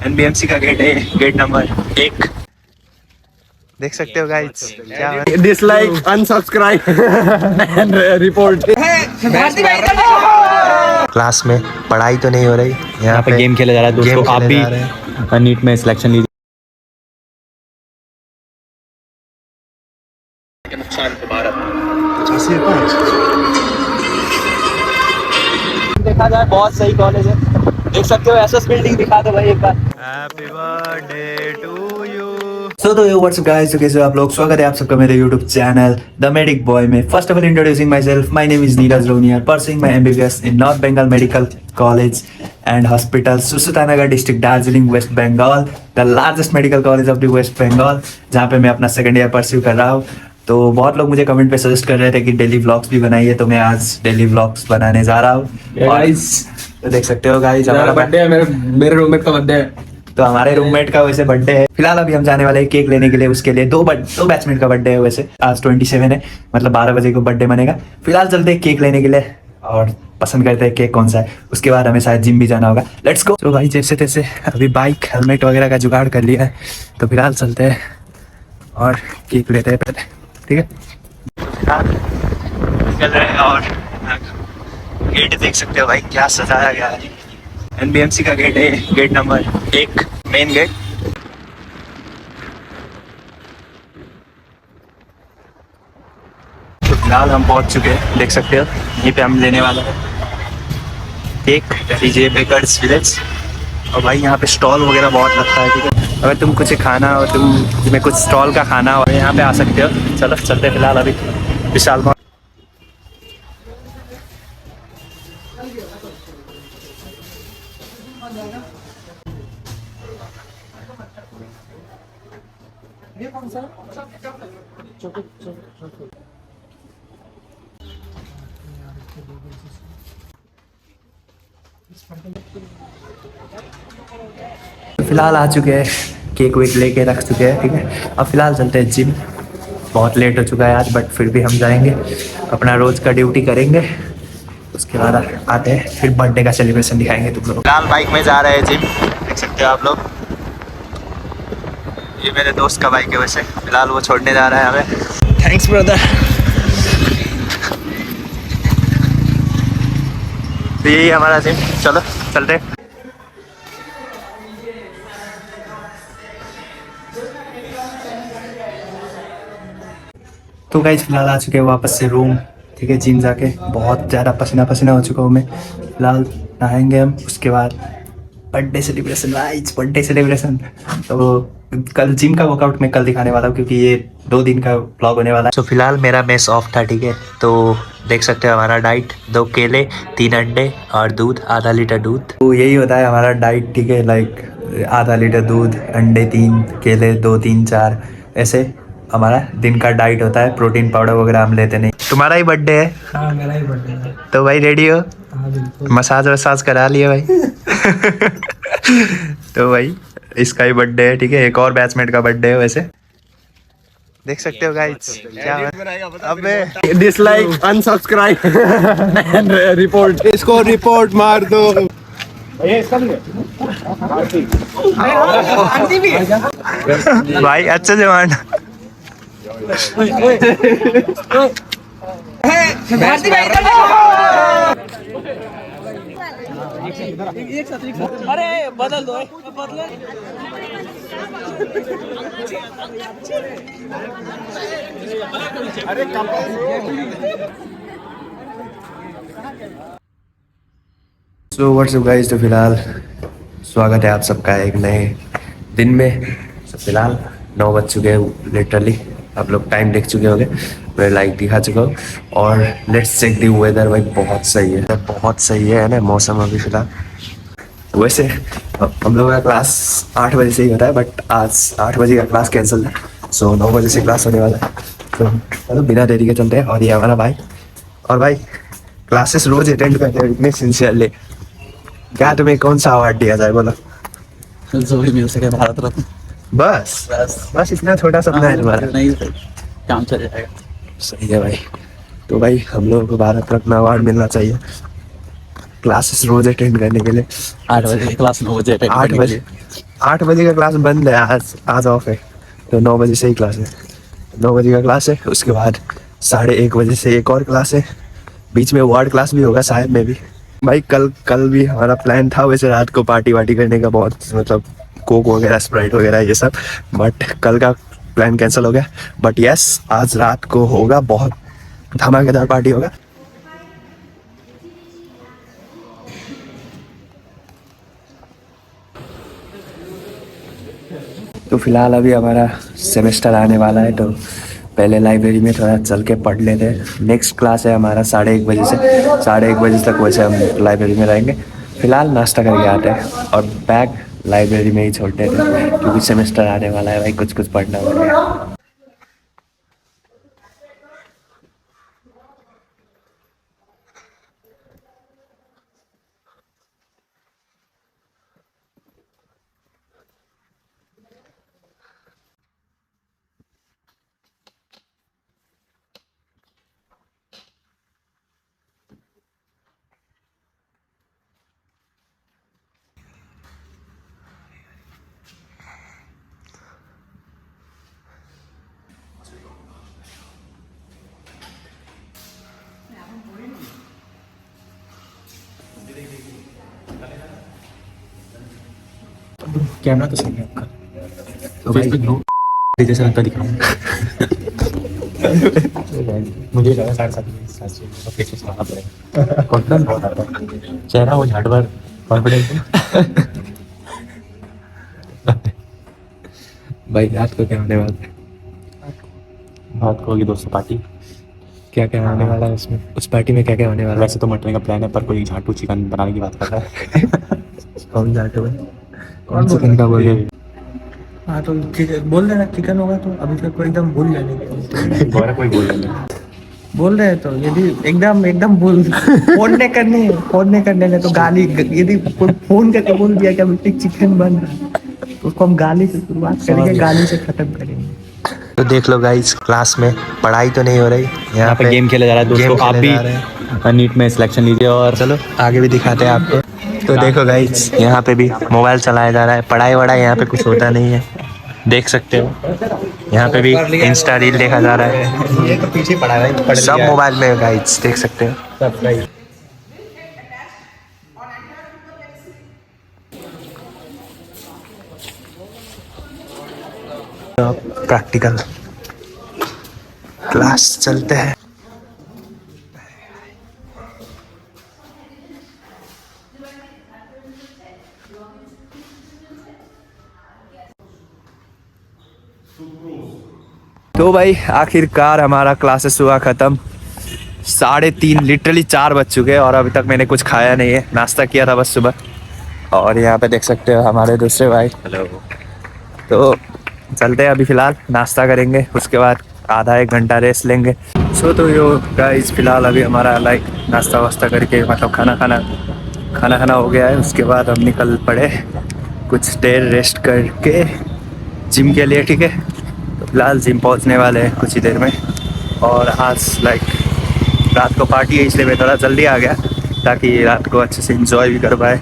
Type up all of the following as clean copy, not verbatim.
एनबीएमसी का गेट है, gate number 1। देख सकते हो गाइस, क्या dislike, unsubscribe and report. Class में पढ़ाई तो नहीं हो रही, यहाँ पे गेम खेला जा रहा है दोस्तों। आप भी नीट में सिलेक्शन लीजिए। नुकसान के भारत देखा जाए बहुत सही कॉलेज है। देख सकते हो एसएस बिल्डिंग दिखा दो भाई एक बार। Happy birthday to you. तो व्हाट्सअप गाइस, तो कैसे हो आप लोग? स्वागत है आप सबका मेरे YouTube channel the medic boy में। First of all introducing my self, my name is Neeraj Roniyar, pursuing my MBBS in North Bengal medical College and Hospital, Sushrutanagar district, Darjeeling, West Bengal, the largest medical college of the West Bengal, जहाँ पे मैं अपना second year pursue कर रहा हूँ। तो बहुत लोग मुझे कमेंट पे सजेस्ट कर रहे थे कि डेली व्लॉग्स भी बनाइए, तो मैं आज डेली व्लॉग्स बनाने जा रहा हूँ। तो देख सकते हो गाइस, हमारा बर्थडे है, मेरे रूममेट का बर्थडे है। तो हमारे रूममेट का वैसे बर्थडे है। फिलहाल अभी हम जाने वाले हैं केक लेने के लिए, उसके लिए दो बैचमेट का बर्थडे है। वैसे आज 27 है, मतलब 12 बजे को बर्थडे बनेगा। फिलहाल चलते हैं केक लेने के लिए और पसंद करते हैं केक कौन सा है। उसके बाद हमें शायद जिम भी जाना होगा। Let's go. तो भाई जैसे तैसे अभी बाइक, हेलमेट वगैरह का जुगाड़ कर लिया है, तो फिलहाल चलते हैं और केक लेते हैं पहले, ठीक है? निकल रहे हैं और गेट देख सकते हो भाई, क्या सजाया गया है। एनबीएमसी का गेट है, गेट नंबर 1, मेन गेट। तो फिलहाल हम पहुंच चुके हैं, देख सकते हो। यहीं पे हम लेने वाले हैं केक, डीजे बेकर्स विलेज। और भाई यहाँ पे स्टॉल वगैरह बहुत लगता है, ठीक है? अगर तुम कुछ खाना हो, तुम्हें कुछ स्टॉल का खाना हो, यहाँ पे आ सकते हो। चलो चलते फिलहाल अभी विशाल मॉल। फिलहाल आ चुके हैं, केक वेक लेके रख चुके हैं, ठीक है? अब फिलहाल चलते हैं जिम। बहुत लेट हो चुका है आज, बट फिर भी हम जाएंगे, अपना रोज का ड्यूटी करेंगे। उसके बाद आते हैं, फिर बर्थडे का सेलिब्रेशन दिखाएंगे तुम लोग। फिलहाल बाइक में जा रहे हैं जिम, देख सकते हो आप लोग। ये मेरे दोस्त का बाइक है वैसे। फिलहाल वो छोड़ने जा रहा है हमें। Thanks brother. तो यही हमारा जिम, चलो चलते। तो गाइस फिलहाल आ चुके हैं वापस से रूम, ठीक है? जिम जाके बहुत ज़्यादा पसीना पसीना हो चुका हूँ मैं। फिलहाल नहाएंगे हम, उसके बाद birthday celebration. Guys birthday celebration तो कल जिम का वर्कआउट मैं कल दिखाने वाला हूँ, क्योंकि ये 2 दिन का व्लॉग होने वाला है। तो फिलहाल मेरा मेस ऑफ था, ठीक है? तो देख सकते हो हमारा डाइट, 2 केले, 3 अंडे और दूध, आधा लीटर दूध। तो यही होता है हमारा डाइट, ठीक है? लाइक आधा लीटर दूध, अंडे 3, केले 2, 3, 4, ऐसे हमारा दिन का डाइट होता है। प्रोटीन पाउडर वगैरह हम लेते नहीं। तुम्हारा ही बर्थडे है? हाँ मेरा ही बर्थडे है। तो भाई रेडी हो? हाँ बिल्कुल। मसाज वसाज करा लिए भाई? तो भाई इसका ही बर्थडे है, ठीक है? एक और बैचमेट का बर्थडे है वैसे। देख सकते हो गाइस, क्या अबे डिसलाइक, अनसब्सक्राइब एंड रिपोर्ट। इसको रिपोर्ट मार दो। भाई अच्छा जवान। अरे बदल दो, अरे सो व्हाट्सअप गाइस, तो फिलहाल स्वागत है आप सबका एक नए दिन में। तो फिलहाल 9 बज चुके हैं लिटरली। आप लोग टाइम देख चुके होंगे, मैं लाइक दिखा चुका हूँ। और लेट्स चेक द वेदर। भाई बहुत सही है, बहुत सही है ना मौसम अभी फिलहाल। वैसे हम लोगों का क्लास 8 बजे से ही होता है, बट आज 8 बजे का क्लास कैंसिल है। सो 9 बजे से क्लास होने वाला है। तो मतलब बिना देरी के चलते हैं। और ये हमारा भाई, और भाई क्लासेस रोज अटेंड करते हैं इतने सिंसियरली। क्या तुम्हें कौन सा अवार्ड दिया जाए बोलो? जो भी मिल सके भारत रत्न। बस इतना छोटा सपना है तुम्हारा? नहीं काम चल जाएगा। सही है भाई। तो भाई हम लोगों को भारत रत्न अवार्ड मिलना चाहिए क्लासेस रोज अटेंड करने के लिए। 8 बजे क्लास, 9 बजे 8 बजे 8 बजे का क्लास बंद है, आज ऑफ है, तो 9 बजे से ही क्लास है। 9 बजे का क्लास है, उसके बाद 1:30 बजे से एक और क्लास है, बीच में वार्ड क्लास भी होगा शायद में भी। भाई कल कल भी हमारा प्लान था वैसे रात को पार्टी वार्टी करने का, बहुत मतलब कोक वगैरह स्प्राइट वगैरह ये सब, बट कल का प्लान कैंसिल हो गया। बट यस, आज रात को होगा, बहुत धमाकेदार पार्टी होगा। तो फिलहाल अभी हमारा सेमेस्टर आने वाला है, तो पहले लाइब्रेरी में थोड़ा चल के पढ़ लेते हैं। नेक्स्ट क्लास है हमारा 1:30 बजे से, 1:30 बजे तक वैसे हम लाइब्रेरी में रहेंगे। फिलहाल नाश्ता करके आते हैं और बैग लाइब्रेरी में ही छोड़ते थे, क्योंकि सेमेस्टर आने वाला है भाई, कुछ कुछ पढ़ना पड़ेगा। कैमरा तो सही है आपका, तो भाई जैसा लगता दिख रहा हूँ। मुझे लगा 7:30 से खाना पड़ेगा, कॉन्फिडेंस बहुत आता है, चेहरा वो झाड़वर कॉन्फिडेंस भाई रात को क्या होने वाला है? बात होगी दोस्तों पार्टी। क्या क्या होने वाला है उसमें? उस पार्टी में क्या क्या होने वाला है? वैसे तो मटन का प्लान है, पर कोई झाटू चिकन बनाने की बात कर रहा है। कौन जाते हुए? कौन चिकन का बोल रहे हैं? हाँ तो बोल देना चिकन होगा, तो अभी तक को एकदम भूल जाने गौरव कोई बोल रहे हैं। बोल रहे हैं तो यदि एकदम एकदम भूल फोन नहीं करने में तो गाली, यदि फोन करके बोल दिया कि अभी चिकन बन रहा है तो उसको हम गाली से शुरुआत करेंगे, गाली से खत्म करेंगे। तो देख लो गाइस, क्लास में पढ़ाई तो नहीं हो रही, यहाँ पे गेम खेला जा रहा है दोस्तों, आप भी नीट में सिलेक्शन लीजिए। और चलो आगे भी दिखाते हैं आपको। तो देखो गाइस, यहाँ पे भी मोबाइल चलाया जा रहा है, पढ़ाई वढ़ाई यहाँ पे कुछ होता नहीं है, देख सकते हो। यहाँ पे भी इंस्टा रील देखा जा रहा है, ये तो पीछे पड़ा है, सब मोबाइल में गाइस, देख सकते हो। प्रैक्टिकल क्लास चलते हैं। तो भाई आखिरकार हमारा क्लासेस हुआ ख़त्म। 3:30 लिटरली 4 बज चुके हैं और अभी तक मैंने कुछ खाया नहीं है, नाश्ता किया था बस सुबह। और यहाँ पे देख सकते हो हमारे दूसरे भाई। हेलो। तो चलते हैं, अभी फ़िलहाल नाश्ता करेंगे, उसके बाद आधा एक घंटा रेस्ट लेंगे। सो तो यो गाइस, फ़िलहाल अभी हमारा लाइक नाश्ता वास्ता करके मतलब खाना खाना हो गया है। उसके बाद हम निकल पड़े कुछ देर रेस्ट करके जिम के लिए, ठीक है। तो फिलहाल जिम पहुंचने वाले हैं कुछ ही देर में। और आज लाइक रात को पार्टी है, इसलिए मैं थोड़ा जल्दी आ गया ताकि रात को अच्छे से एंजॉय भी कर पाए,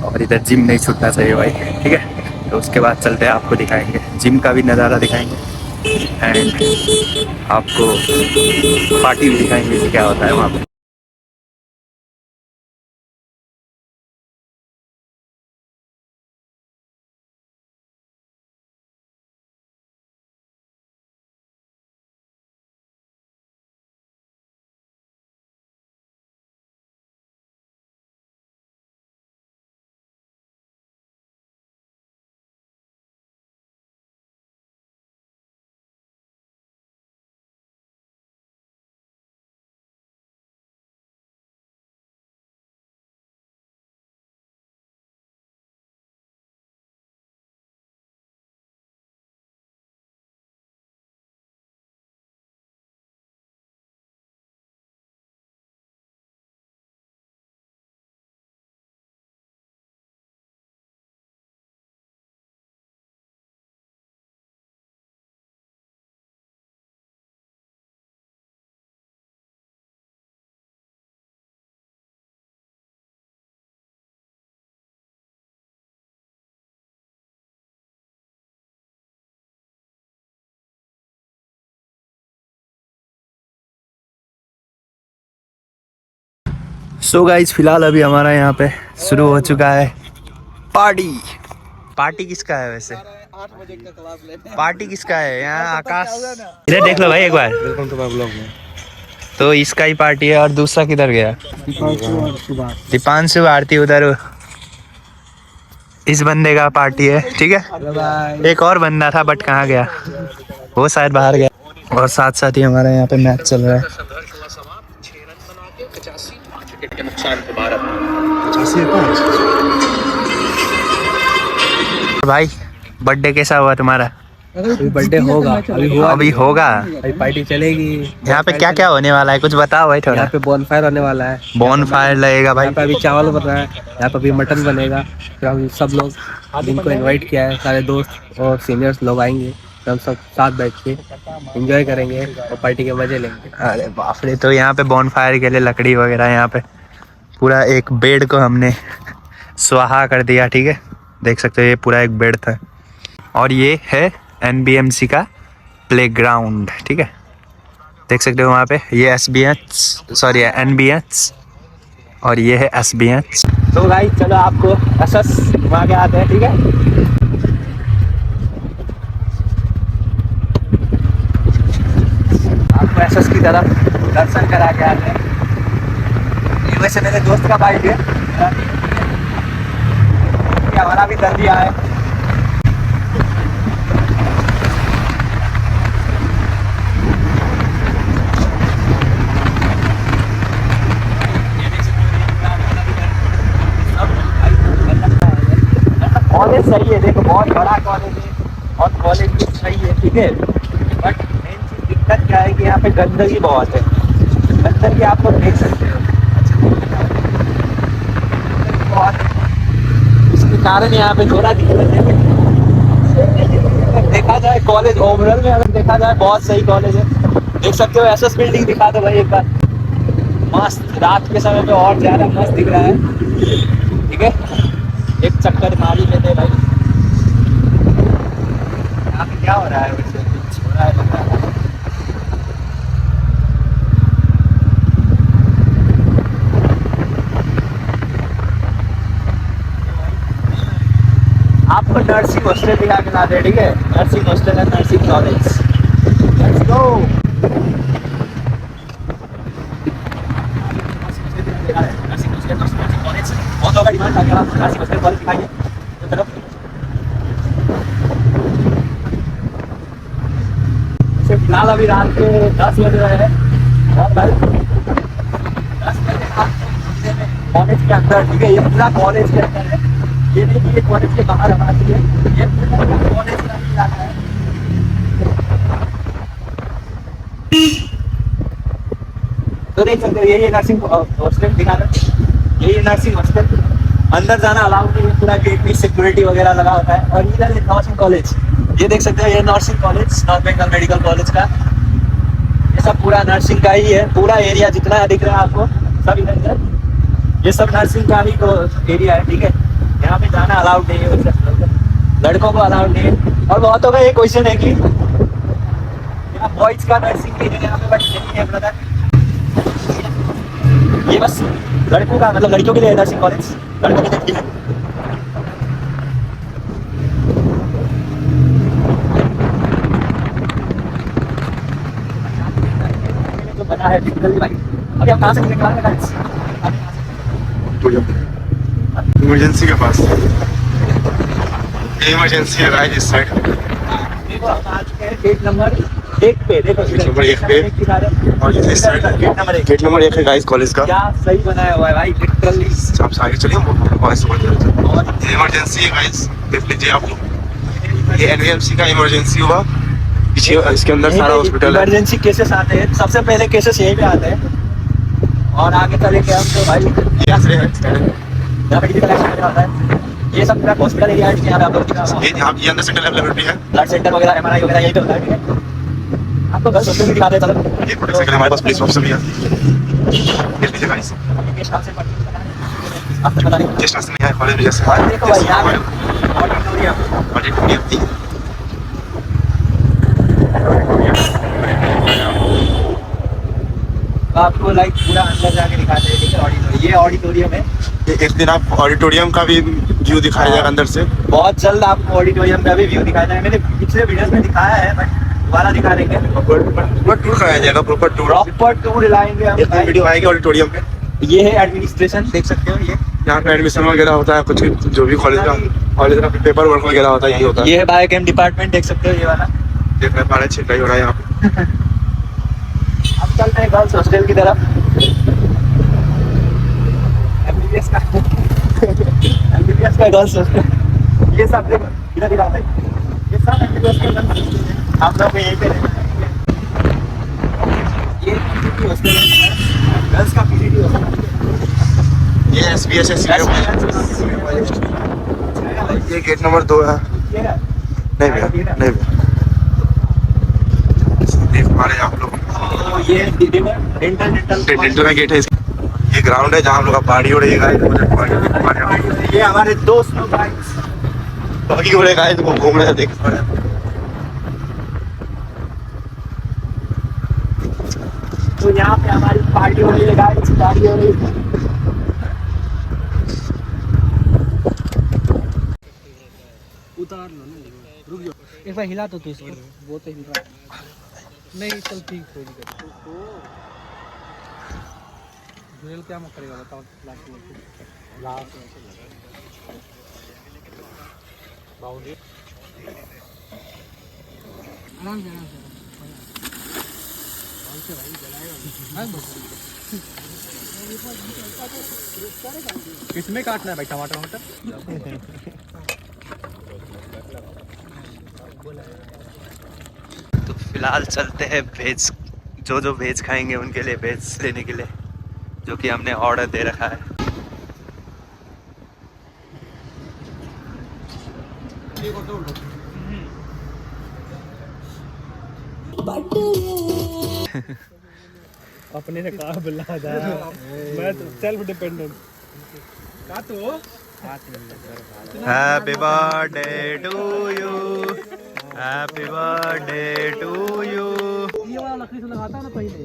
और इधर जिम नहीं छूटना चाहिए भाई, ठीक है। तो उसके बाद चलते हैं, आपको दिखाएंगे जिम का भी नज़ारा दिखाएंगे, एंड आपको पार्टी भी दिखाएंगे कि क्या होता है वहाँ पे। सो गाइस फिलहाल अभी हमारा यहाँ पे शुरू हो चुका है पार्टी। पार्टी किसका है वैसे? पार्टी किसका है यहाँ? आकाश इधर देख लो भाई एक बार। वेलकम टू माय ब्लॉग में। तो इसका ही पार्टी है और दूसरा किधर गया? दीपांशु भारती उधर। इस बंदे का पार्टी है, ठीक है। एक और बंदा था बट कहाँ गया? वो शायद बाहर गया। और साथ साथ ही हमारे यहाँ पे मैच चल रहा है। भाई बर्थडे कैसा हुआ तुम्हारा? अभी बर्थडे होगा, अभी होगा। अभी पार्टी चलेगी। यहाँ पे क्या क्या होने वाला है कुछ बताओ भाई थोड़ा। यहाँ पे बॉनफायर होने वाला है। बॉनफायर लगेगा भाई। यहाँ पे अभी चावल बन रहा है, यहाँ पे अभी मटन बनेगा। फिर हम सब लोग जिनको इनवाइट किया है, सारे दोस्त और सीनियर्स लोग आएंगे। तो हम सब साथ बैठ के एंजॉय करेंगे और पार्टी के मजे लेंगे। अरे बाप रे। तो यहाँ पे बॉनफायर के लिए लकड़ी वगैरह, यहाँ पे पूरा एक बेड को हमने स्वाहा कर दिया, ठीक है। देख सकते हो ये पूरा एक बेड था। और ये है NBMC का प्लेग्राउंड, ठीक है। देख सकते हो वहाँ पे ये सॉरी NBH और ये है SBH। तो भाई चलो आपको एसएस घुमा के आते हैं, ठीक है। आपको एसएस की तरफ दर्शन करा के आते हैं। ये वैसे मेरे दोस्त का बाइक है, हमारा भी कर दिया है। कॉलेज सही है, देखो बहुत बड़ा कॉलेज है और कॉलेज भी सही है, ठीक है। बट मेन चीज दिक्कत क्या है कि यहाँ पे गंदगी बहुत है। गंदगी आपको देख सकते हो बहुत है। इसके कारण यहाँ पे थोड़ा दिक्कत है। देखा जाए कॉलेज ओवरऑल में अगर देखा जाए बहुत सही कॉलेज है। देख सकते हो एसएस बिल्डिंग दिखा दो भाई एक बार। मस्त रात के समय पे और ज्यादा मस्त दिख रहा है, ठीक है। एक चक्कर मार ही लेते भाई। यहाँ पे क्या हो रहा है वैसे? कुछ हो रहा है लग रहा है। आपको नर्सिंग हॉस्टल दिखा के लाते हैं, ठीक है। नर्सिंग हॉस्टल है, नर्सिंग कॉलेज। Let's go. बहुत होगा डिमांड, अगर आप नर्सिंग हॉस्टल कॉलेज दिखाइए तो तरफ से। फिलहाल अभी रात के 10 बज रहे हैं और भाई 10 बजे कॉलेज के अंदर, ठीक है। ये पूरा कॉलेज के अंदर है, ये नहीं कि ये कॉलेज के बाहर हमारा है। ये पूरा कॉलेज का इलाका है। तो देख सकते हो ये नर्सिंग हॉस्टल दिखा रहे, ये नर्सिंग हॉस्टल। अंदर जाना अलाउड नहीं है, पूरा गेट में सिक्योरिटी वगैरह लगा होता है। और इधर नर्सिंग कॉलेज, ये देख सकते हो ये nursing college, North Bengal medical college का। ये सब पूरा नर्सिंग का ही है, पूरा एरिया जितना दिख रहा है आपको सब इधर ये सब नर्सिंग का ही तो एरिया है, ठीक है। यहाँ पे जाना अलाउड नहीं है, लड़कों को अलाउड नहीं है। और बहुतों का ये क्वेश्चन है कि यहाँ बॉयज का नर्सिंग के लिए यहाँ पे बट नहीं है ब्रदर। ये बस लड़कों का मतलब लड़कियों के लिए नर्सिंग कॉलेज, लड़कों के लिए जो बना है भाई। अभी हम कहाँ से निकलेंगे? इमरजेंसी के पास इमरजेंसी है राइट इस साइड। देखो हम आ चुके हैं गेट नंबर 1 पे। देखो नंबर 1 पे और इस side gate number 1। Gate number 1 है गाइस कॉलेज का। क्या सही बनाया हुआ है भाई, लिटरली। आप आगे चलिए, इमरजेंसी है गाइस, देख लीजिए आप लोग। ये NBMC का इमरजेंसी हुआ, पीछे इसके अंदर सारा हॉस्पिटल है। इमरजेंसी केसेस आते हैं, सबसे पहले केसेस यहीं पे आते हैं और आगे चले के हम तो भाई यहाँ पे कलेक्शन होता है। ये सब पूरा हॉस्पिटल एरिया है, यहाँ पे आप लोग ये अंदर सेंट्रल लेबोरेटरी है, ब्लड सेंटर वगैरह MRI वगैरह यहीं पे होता है, ठीक है। आपको घर हॉस्पिटल भी दिखाते हैं चलो। ये प्रोटेक्शन के लिए हमारे पास पुलिस ऑफिसर भी है। देख लीजिए गाइस, आपको पता नहीं जस्ट नहीं है कॉलेज में जैसे और देखो भाई यहाँ पे ऑडिटोरियम। आपको लाइक पूरा अंदर जाके दिखाते हैं। ठीक है, ऑडिटोरियम, ये ऑडिटोरियम है। एक दिन आप ऑडिटोरियम का भी व्यू दिखाया जाएगा अंदर से। बहुत जल्द आपको ऑडिटोरियम का भी व्यू दिखाया जाएगा। मैंने पिछले वीडियोस में दिखाया है, बट दोबारा दिखा देंगे। प्रॉपर टूर कराया जाएगा, प्रॉपर टूर लाएंगे हम। वीडियो आएगी ऑडिटोरियम पे। ये है एडमिनिस्ट्रेशन, देख सकते हो। ये यहाँ पे एडमिशन वगैरह होता है, कुछ जो भी कॉलेज का पेपर वर्क वगैरह होता है यही होता है। ये है बायोकेम डिपार्टमेंट, देख सकते हो ये वाला। देख रहे हैं छिटाई हो रहा है यहाँ पे। अब चलते हैं गर्ल्स हॉस्टल की तरफ। MBBS का गर्ल्स हॉस्टल। ये सब देखो इधर ही रहता है। ये सब MBBS का गर्ल्स हॉस्टल है। हम लोग यहीं पे रहते हैं। ये PGT हॉस्टल है, गर्ल्स का PGT हॉस्टल। ये SBSS ये गेट नंबर 2 है। नहीं भैया, नहीं भैया, देख पा रहे हैं आप लोग। ये डेंटल का गेट है। ये ग्राउंड है जहाँ हम लोग का पार्टी हो रही है। ये हमारे दोस्त लोग बाकी हो रहे गाइस, वो घूम रहे हैं, देख पा रहे हैं। तो यहाँ पे हमारी पार्टी हो रही है गाइस, पार्टी हो रही है। उतार लो ना, रुक जाओ एक बार हिला तो तू इसको। वो तो हिल रहा है। नहीं चल ठीक, कोई दिक्कत नहीं। जुएल क्या मत करेगा बताओ। लास्ट बाउंड्री आराम से भाई जलाएगा। किसमें काटना है भाई, टमाटर वमाटर? तो फिलहाल चलते हैं वेज, जो वेज खाएंगे उनके लिए वेज लेने के लिए, जो कि हमने ऑर्डर दे रखा है। अपने से कहा बुला जा, मैं तो सेल्फ डिपेंडेंट का। तो happy birthday to you, happy birthday to you. ये वाला लकड़ी से लगाता है ना पहले।